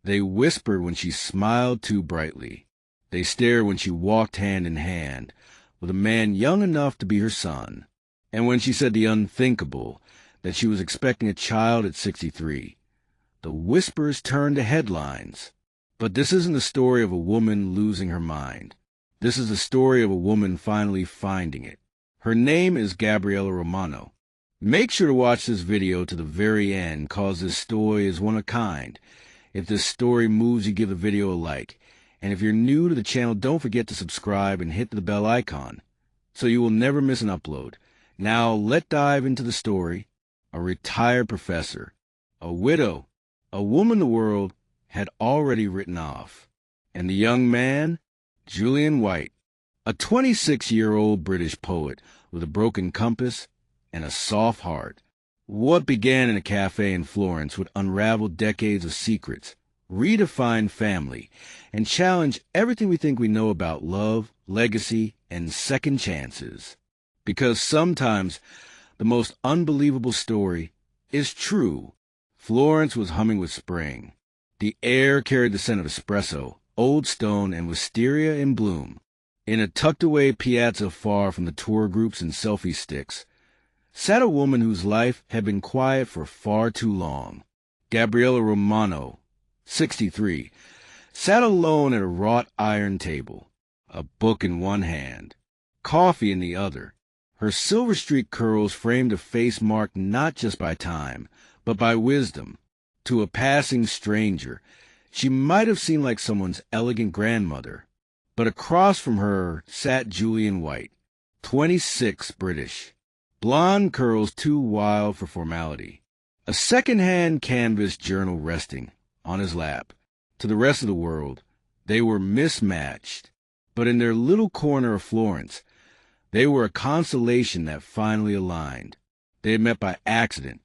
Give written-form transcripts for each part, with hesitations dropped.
They whispered when she smiled too brightly. They stared when she walked hand in hand with a man young enough to be her son, and when she said the unthinkable, that she was expecting a child at 63. The whispers turned to headlines. But this isn't the story of a woman losing her mind. This is the story of a woman finally finding it. Her name is Gabriella Romano. Make sure to watch this video to the very end, cause this story is one of a kind. If this story moves you, give the video a like. And if you're new to the channel, don't forget to subscribe and hit the bell icon so you will never miss an upload. Now, let's dive into the story. A retired professor, a widow, a woman the world had already written off. And the young man, Julian White, a 26-year-old British poet with a broken compass and a soft heart. What began in a cafe in Florence would unravel decades of secrets, redefine family, and challenge everything we think we know about love, legacy, and second chances. Because sometimes the most unbelievable story is true. Florence was humming with spring. The air carried the scent of espresso, Old Stone, and wisteria in bloom. In a tucked-away piazza far from the tour groups and selfie sticks, sat a woman whose life had been quiet for far too long. Gabriella Romano, 63, sat alone at a wrought iron table, a book in one hand, coffee in the other. Her silver-streaked curls framed a face marked not just by time, but by wisdom. To a passing stranger, she might have seemed like someone's elegant grandmother. But across from her sat Julian White, 26, British, blonde curls too wild for formality, a second-hand canvas journal resting on his lap. To the rest of the world, they were mismatched. But in their little corner of Florence, they were a constellation that finally aligned. They had met by accident.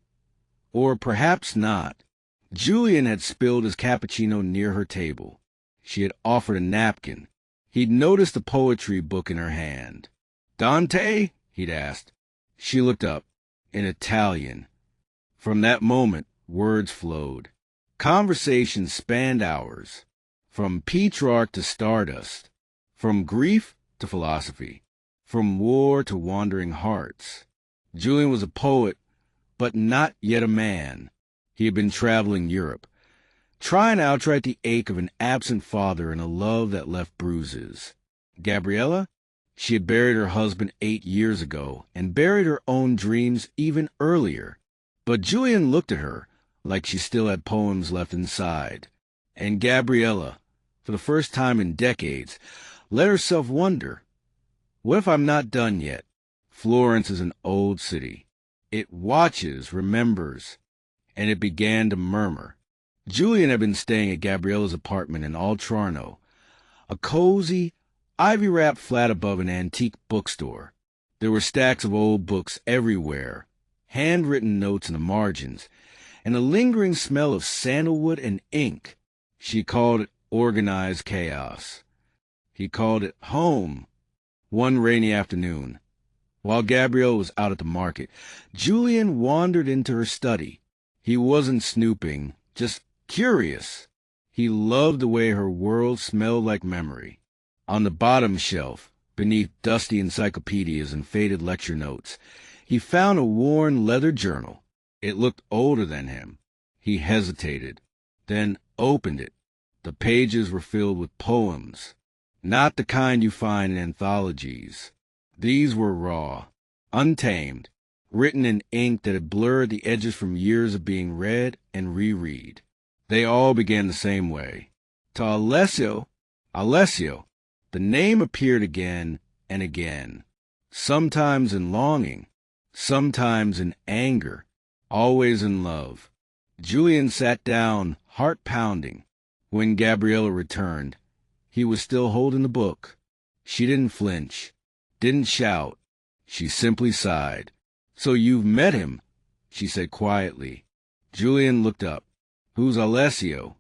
Or perhaps not. Julian had spilled his cappuccino near her table. She had offered a napkin. He'd noticed the poetry book in her hand. "Dante?" he'd asked. She looked up, in Italian. From that moment, words flowed. Conversations spanned hours. From Petrarch to Stardust. From grief to philosophy. From war to wandering hearts. Julian was a poet, but not yet a man. He had been traveling Europe, trying to outright the ache of an absent father and a love that left bruises. Gabriella? She had buried her husband 8 years ago and buried her own dreams even earlier. But Julian looked at her like she still had poems left inside. And Gabriella, for the first time in decades, let herself wonder, what if I'm not done yet? Florence is an old city. It watches, remembers, and it began to murmur. Julian had been staying at Gabriella's apartment in Oltrarno, a cozy, ivy-wrapped flat above an antique bookstore. There were stacks of old books everywhere, handwritten notes in the margins, and a lingering smell of sandalwood and ink. She called it organized chaos. He called it home. One rainy afternoon, while Gabriella was out at the market, Julian wandered into her study. He wasn't snooping, just curious. He loved the way her world smelled like memory. On the bottom shelf, beneath dusty encyclopedias and faded lecture notes, he found a worn leather journal. It looked older than him. He hesitated, then opened it. The pages were filled with poems, not the kind you find in anthologies. These were raw, untamed, written in ink that had blurred the edges from years of being read and reread. They all began the same way. To Alessio, the name appeared again and again, sometimes in longing, sometimes in anger, always in love. Julian sat down, heart pounding. When Gabriella returned, he was still holding the book. She didn't flinch, didn't shout. She simply sighed. "So you've met him," she said quietly. Julian looked up. "Who's Alessio?"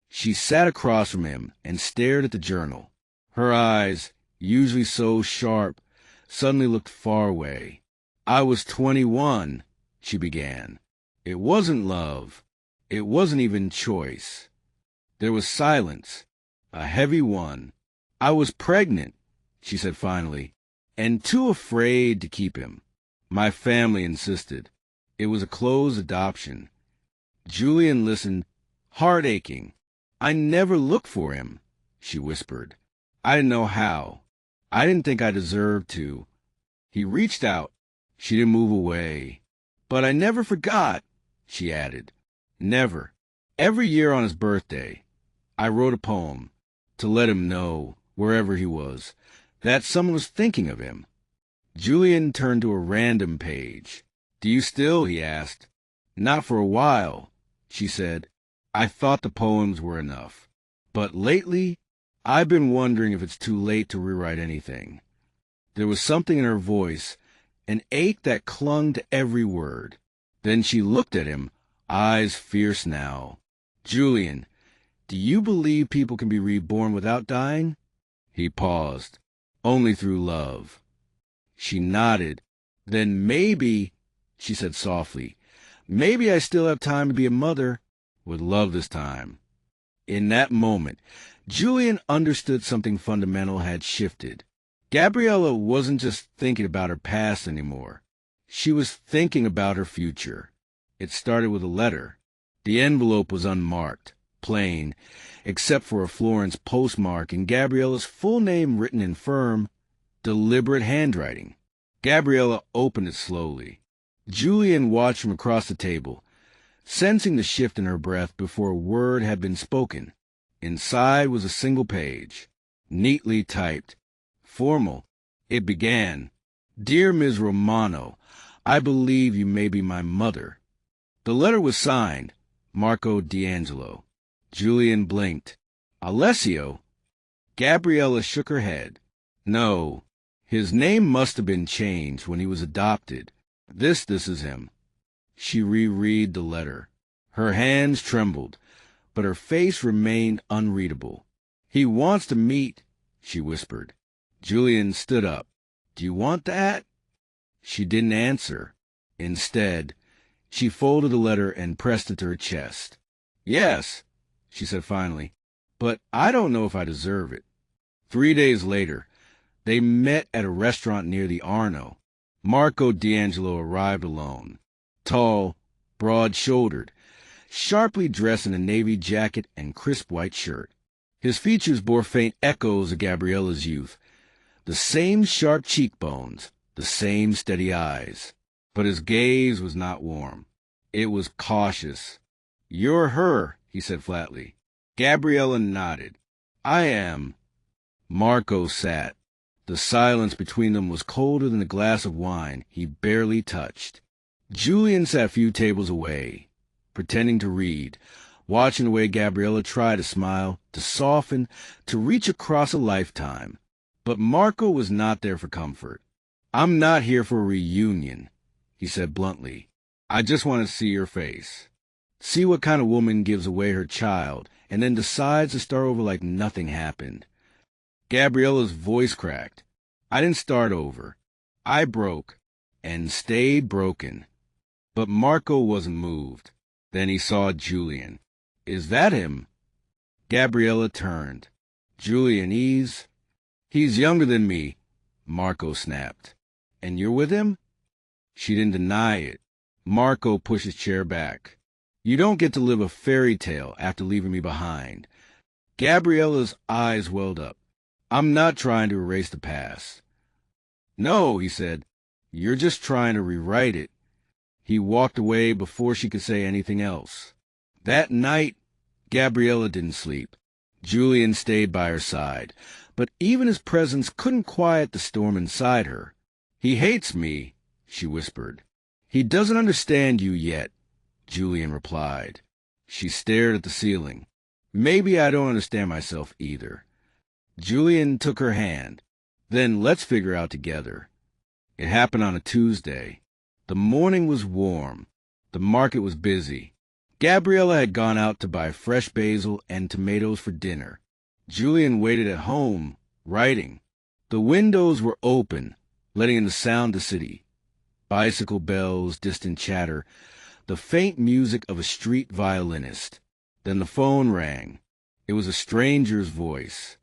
She sat across from him and stared at the journal. Her eyes, usually so sharp, suddenly looked far away. "I was 21, she began. "It wasn't love. It wasn't even choice. There was silence, a heavy one. "I was pregnant," she said finally, "and too afraid to keep him. My family insisted. It was a closed adoption." Julian listened, heart aching. "I never looked for him," she whispered. "I didn't know how. I didn't think I deserved to. He reached out." She didn't move away. "But I never forgot," she added. "Never. Every year on his birthday, I wrote a poem to let him know, wherever he was, that someone was thinking of him." Julian turned to a random page. "Do you still?" he asked. "Not for a while," she said. "I thought the poems were enough. But lately, I've been wondering if it's too late to rewrite anything." There was something in her voice, an ache that clung to every word. Then she looked at him, eyes fierce now. "Julian, do you believe people can be reborn without dying?" He paused. "Only through love." She nodded. "Then maybe," she said softly, "maybe I still have time to be a mother, with love this time." In that moment, Julian understood something fundamental had shifted. Gabriella wasn't just thinking about her past anymore. She was thinking about her future. It started with a letter. The envelope was unmarked, plain, except for a Florence postmark and Gabriella's full name written in firm, deliberate handwriting. Gabriella opened it slowly. Julian watched from across the table, sensing the shift in her breath before a word had been spoken. Inside was a single page, neatly typed, formal. It began, "Dear Ms. Romano, I believe you may be my mother." The letter was signed, Marco D'Angelo. Julian blinked. "Alessio?" Gabriella shook her head. "No, his name must have been changed when he was adopted. This is him." She reread the letter. Her hands trembled, but her face remained unreadable. "He wants to meet," she whispered. Julian stood up. "Do you want that?" She didn't answer. Instead, she folded the letter and pressed it to her chest. "Yes," she said finally, "but I don't know if I deserve it." 3 days later, they met at a restaurant near the Arno. Marco D'Angelo arrived alone, tall, broad-shouldered, sharply dressed in a navy jacket and crisp white shirt. His features bore faint echoes of Gabriella's youth, the same sharp cheekbones, the same steady eyes. But his gaze was not warm. It was cautious. "You're her," he said flatly. Gabriella nodded. "I am." Marco sat. The silence between them was colder than the glass of wine he barely touched. Julian sat a few tables away, pretending to read, watching the way Gabriella tried to smile, to soften, to reach across a lifetime. But Marco was not there for comfort. "I'm not here for a reunion," he said bluntly. "I just want to see your face. See what kind of woman gives away her child and then decides to start over like nothing happened." Gabriella's voice cracked. "I didn't start over. I broke and stayed broken." But Marco wasn't moved. Then he saw Julian. "Is that him?" Gabriella turned. "Julian, he's younger than me," Marco snapped. "And you're with him?" She didn't deny it. Marco pushed his chair back. "You don't get to live a fairy tale after leaving me behind." Gabriella's eyes welled up. "I'm not trying to erase the past." "No," he said. "You're just trying to rewrite it." He walked away before she could say anything else. That night, Gabriella didn't sleep. Julian stayed by her side, but even his presence couldn't quiet the storm inside her. "He hates me," she whispered. "He doesn't understand you yet," Julian replied. She stared at the ceiling. "Maybe I don't understand myself either." Julian took her hand. "Then let's figure out together." It happened on a Tuesday. The morning was warm. The market was busy. Gabriella had gone out to buy fresh basil and tomatoes for dinner. Julian waited at home, writing. The windows were open, letting in the sound of the city. Bicycle bells, distant chatter, the faint music of a street violinist. Then the phone rang. It was a stranger's voice,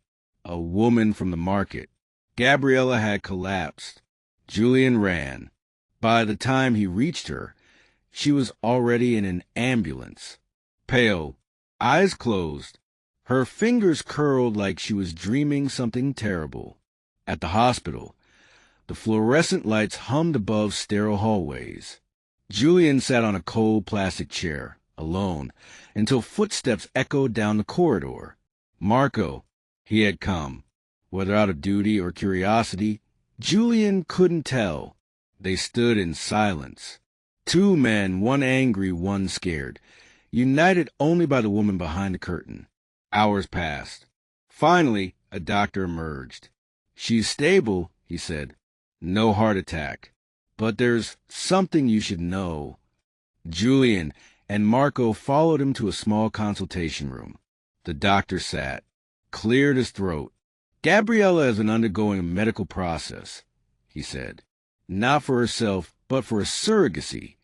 a woman from the market. Gabriella had collapsed. Julian ran. By the time he reached her, she was already in an ambulance. Pale, eyes closed, her fingers curled like she was dreaming something terrible. At the hospital, the fluorescent lights hummed above sterile hallways. Julian sat on a cold plastic chair, alone, until footsteps echoed down the corridor. Marco, he had come. Whether out of duty or curiosity, Julian couldn't tell. They stood in silence. Two men, one angry, one scared, united only by the woman behind the curtain. Hours passed. Finally, a doctor emerged. "She's stable," he said. "No heart attack. But there's something you should know." Julian and Marco followed him to a small consultation room. The doctor sat, cleared his throat. "Gabriella has been undergoing a medical process," he said. "Not for herself, but for a surrogacy."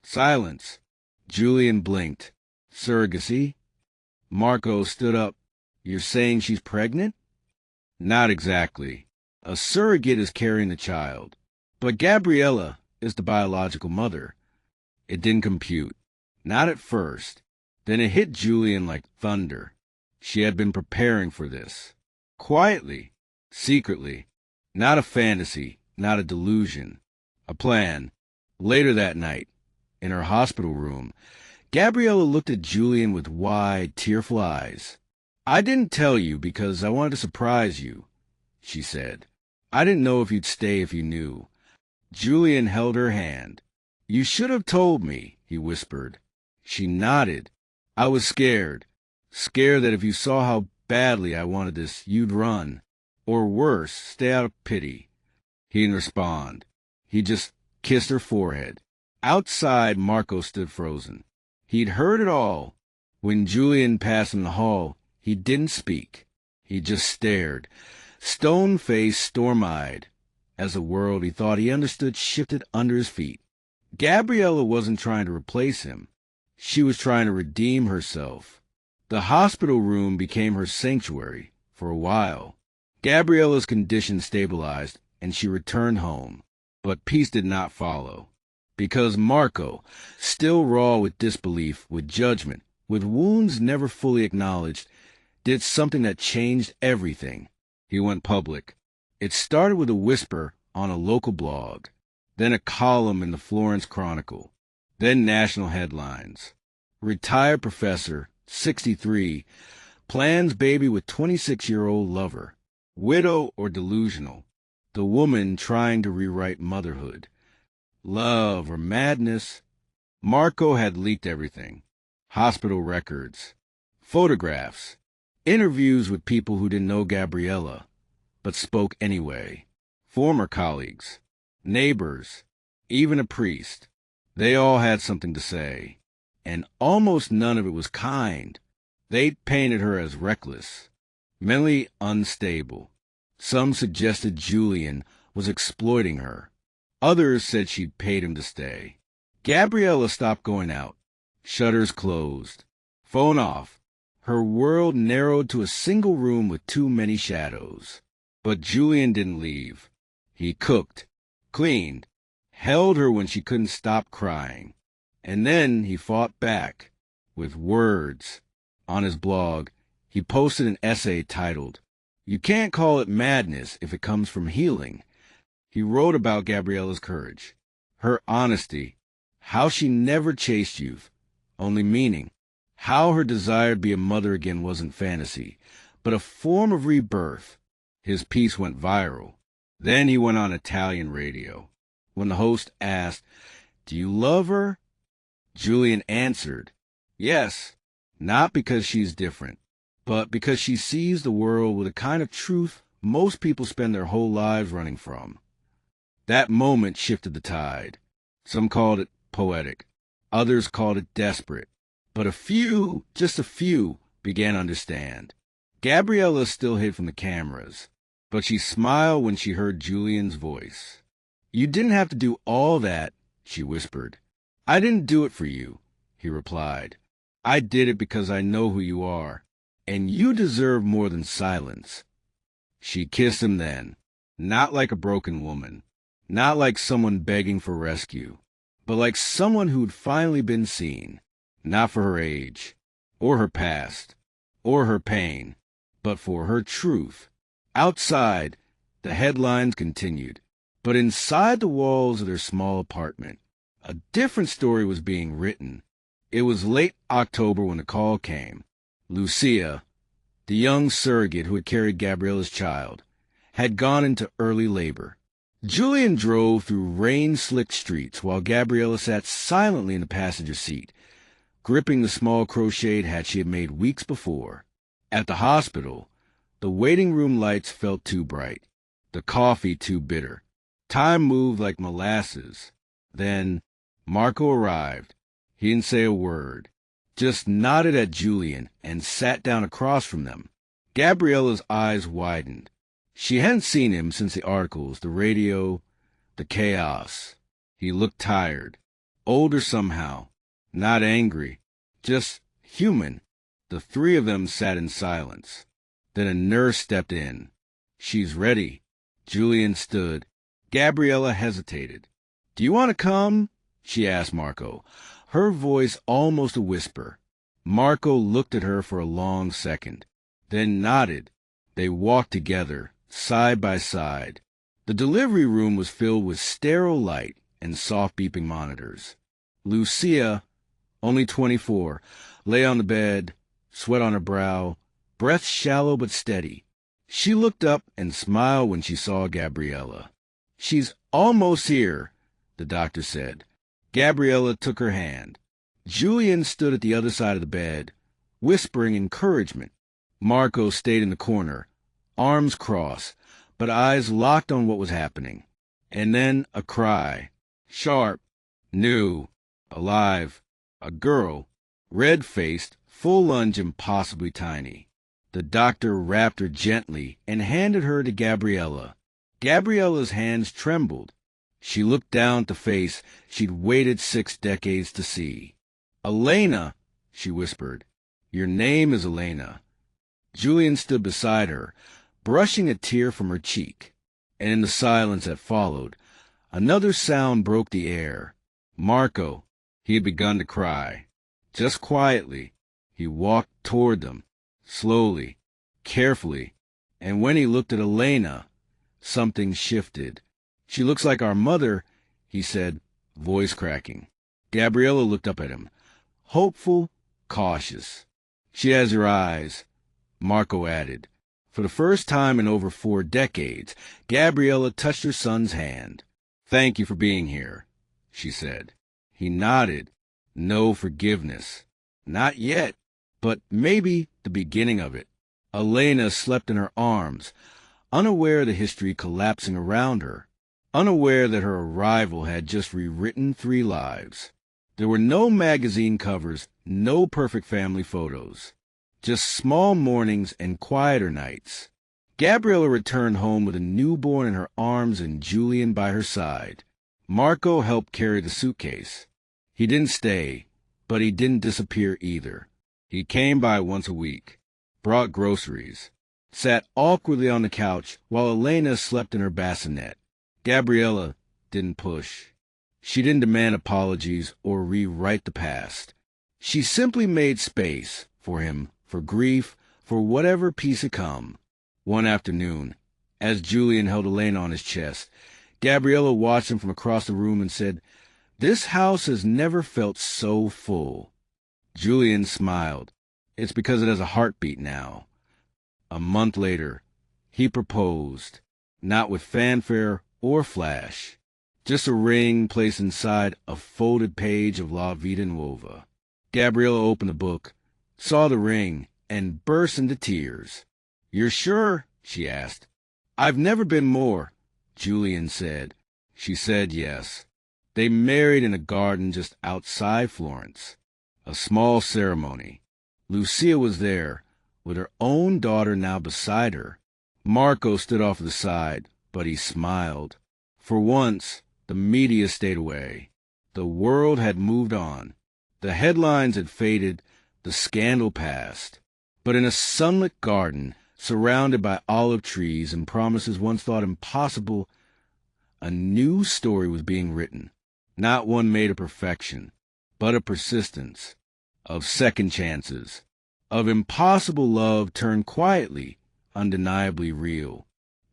Silence. Julian blinked. "Surrogacy?" Marco stood up. "You're saying she's pregnant?" "Not exactly. A surrogate is carrying the child. But Gabriella is the biological mother." It didn't compute. Not at first. Then it hit Julian like thunder. She had been preparing for this. Quietly. Secretly. Not a fantasy. Not a delusion. A plan. Later that night, in her hospital room, Gabriella looked at Julian with wide, tearful eyes. "I didn't tell you because I wanted to surprise you," she said. "I didn't know if you'd stay if you knew." Julian held her hand. "You should have told me," he whispered. She nodded. "I was scared. Scared that if you saw how badly I wanted this, you'd run. Or worse, stay out of pity." He didn't respond. He just kissed her forehead. Outside, Marco stood frozen. He'd heard it all. When Julian passed in the hall, he didn't speak. He just stared, stone-faced, storm-eyed, as the world he thought he understood shifted under his feet. Gabriella wasn't trying to replace him. She was trying to redeem herself. The hospital room became her sanctuary for a while. Gabriella's condition stabilized, and she returned home. But peace did not follow. Because Marco, still raw with disbelief, with judgment, with wounds never fully acknowledged, did something that changed everything. He went public. It started with a whisper on a local blog, then a column in the Florence Chronicle, then national headlines. Retired professor, 63, plans baby with 26-year-old lover. Widow or delusional? The woman trying to rewrite motherhood. Love or madness? Marco had leaked everything. Hospital records, photographs, interviews with people who didn't know Gabriella, but spoke anyway. Former colleagues, neighbors, even a priest. They all had something to say, and almost none of it was kind. They'd painted her as reckless, mentally unstable. Some suggested Julian was exploiting her. Others said she'd paid him to stay. Gabriella stopped going out. Shutters closed. Phone off. Her world narrowed to a single room with too many shadows. But Julian didn't leave. He cooked, cleaned, held her when she couldn't stop crying. And then he fought back with words. On his blog, he posted an essay titled, "You Can't Call It Madness If It Comes From Healing." He wrote about Gabriella's courage, her honesty, how she never chased youth, only meaning, how her desire to be a mother again wasn't fantasy, but a form of rebirth. His piece went viral. Then he went on Italian radio. When the host asked, "Do you love her?" Julian answered, "Yes, not because she's different, but because she sees the world with a kind of truth most people spend their whole lives running from." That moment shifted the tide. Some called it poetic. Others called it desperate. But a few, just a few, began to understand. Gabriella still hid from the cameras, but she smiled when she heard Julian's voice. "You didn't have to do all that," she whispered. "I didn't do it for you," he replied. "I did it because I know who you are. and you deserve more than silence." She kissed him then, not like a broken woman, not like someone begging for rescue, but like someone who'd finally been seen, not for her age, or her past, or her pain, but for her truth. Outside, the headlines continued, but inside the walls of their small apartment, a different story was being written. It was late October when the call came. Lucia, the young surrogate who had carried Gabriella's child, had gone into early labor. Julian drove through rain-slicked streets while Gabriella sat silently in the passenger seat, gripping the small crocheted hat she had made weeks before. At the hospital, the waiting room lights felt too bright, the coffee too bitter. Time moved like molasses. Then Marco arrived. He didn't say a word, just nodded at Julian and sat down across from them. Gabriella's eyes widened. She hadn't seen him since the articles, the radio, the chaos. He looked tired, older somehow, not angry, just human. The three of them sat in silence. Then a nurse stepped in. "She's ready." Julian stood. Gabriella hesitated. "Do you want to come?" she asked Marco, her voice almost a whisper. Marco looked at her for a long second, then nodded. They walked together, side by side. The delivery room was filled with sterile light and soft beeping monitors. Lucia, only 24, lay on the bed, sweat on her brow, breath shallow but steady. She looked up and smiled when she saw Gabriella. "She's almost here," the doctor said. Gabriella took her hand. Julian stood at the other side of the bed, whispering encouragement. Marco stayed in the corner, arms crossed, but eyes locked on what was happening. And then a cry. Sharp, new, alive. A girl, red-faced, full lunge, impossibly tiny. The doctor wrapped her gently and handed her to Gabriella. Gabriella's hands trembled. She looked down at the face she'd waited 6 decades to see. "Elena," she whispered. "Your name is Elena." Julian stood beside her, brushing a tear from her cheek. And in the silence that followed, another sound broke the air. Marco. He had begun to cry. Just quietly, he walked toward them, slowly, carefully, and when he looked at Elena, something shifted. "She looks like our mother," he said, voice cracking. Gabriella looked up at him, hopeful, cautious. "She has your eyes," Marco added. For the first time in over 4 decades, Gabriella touched her son's hand. "Thank you for being here," she said. He nodded. No forgiveness. Not yet, but maybe the beginning of it. Elena slept in her arms, unaware of the history collapsing around her, unaware that her arrival had just rewritten 3 lives. There were no magazine covers, no perfect family photos, just small mornings and quieter nights. Gabriella returned home with a newborn in her arms and Julian by her side. Marco helped carry the suitcase. He didn't stay, but he didn't disappear either. He came by once a week, brought groceries, sat awkwardly on the couch while Elena slept in her bassinet. Gabriella didn't push. She didn't demand apologies or rewrite the past. She simply made space for him, for grief, for whatever peace had come. One afternoon, as Julian held Elena on his chest, Gabriella watched him from across the room and said, "This house has never felt so full." Julian smiled. "It's because it has a heartbeat now." A month later, he proposed, not with fanfare or flash, just a ring placed inside a folded page of La Vita Nuova. Gabriella opened the book, saw the ring, and burst into tears. "You're sure?" she asked. "I've never been more," Julian said. She said yes. They married in a garden just outside Florence. A small ceremony. Lucia was there, with her own daughter now beside her. Marco stood off to the side, but he smiled. For once, the media stayed away. The world had moved on. The headlines had faded, the scandal passed. But in a sunlit garden, surrounded by olive trees and promises once thought impossible, a new story was being written. Not one made of perfection, but of persistence, of second chances, of impossible love turned quietly, undeniably real.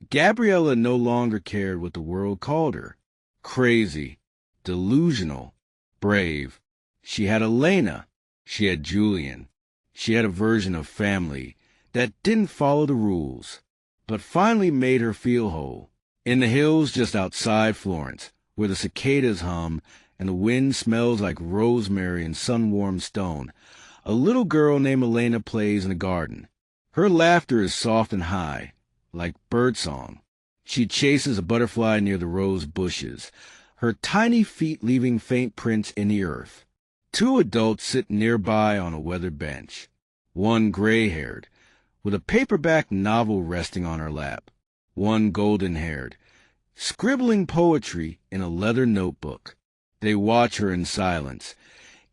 Gabriella no longer cared what the world called her. Crazy, delusional, brave. She had Elena. She had Julian. She had a version of family that didn't follow the rules, but finally made her feel whole. In the hills just outside Florence, where the cicadas hum and the wind smells like rosemary and sun-warmed stone, a little girl named Elena plays in the garden. Her laughter is soft and high, like birdsong. She chases a butterfly near the rose bushes, her tiny feet leaving faint prints in the earth. Two adults sit nearby on a weathered bench, one gray-haired, with a paperback novel resting on her lap, one golden-haired, scribbling poetry in a leather notebook. They watch her in silence,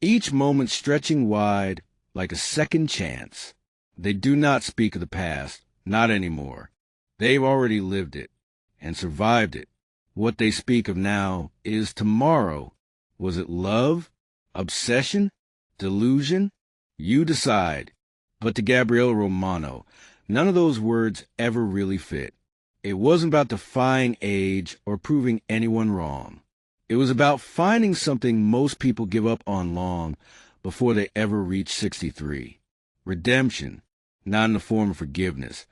each moment stretching wide like a second chance. They do not speak of the past, not anymore. They've already lived it and survived it. What they speak of now is tomorrow. Was it love? Obsession? Delusion? You decide. But to Gabriella Romano, none of those words ever really fit. It wasn't about defying age or proving anyone wrong. It was about finding something most people give up on long before they ever reach 63. Redemption, not in the form of forgiveness,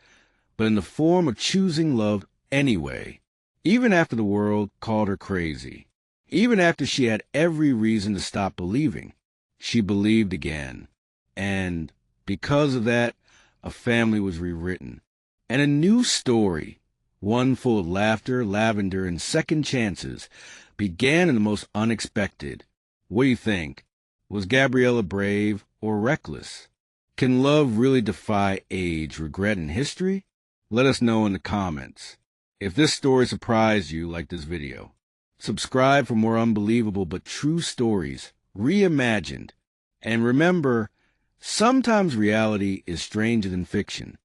but in the form of choosing love anyway, even after the world called her crazy. Even after she had every reason to stop believing, she believed again. And because of that, a family was rewritten. And a new story, one full of laughter, lavender, and second chances, began in the most unexpected. What do you think? Was Gabriella brave or reckless? Can love really defy age, regret, and history? Let us know in the comments. If this story surprised you, like this video. Subscribe for more unbelievable but true stories, reimagined. And remember, sometimes reality is stranger than fiction.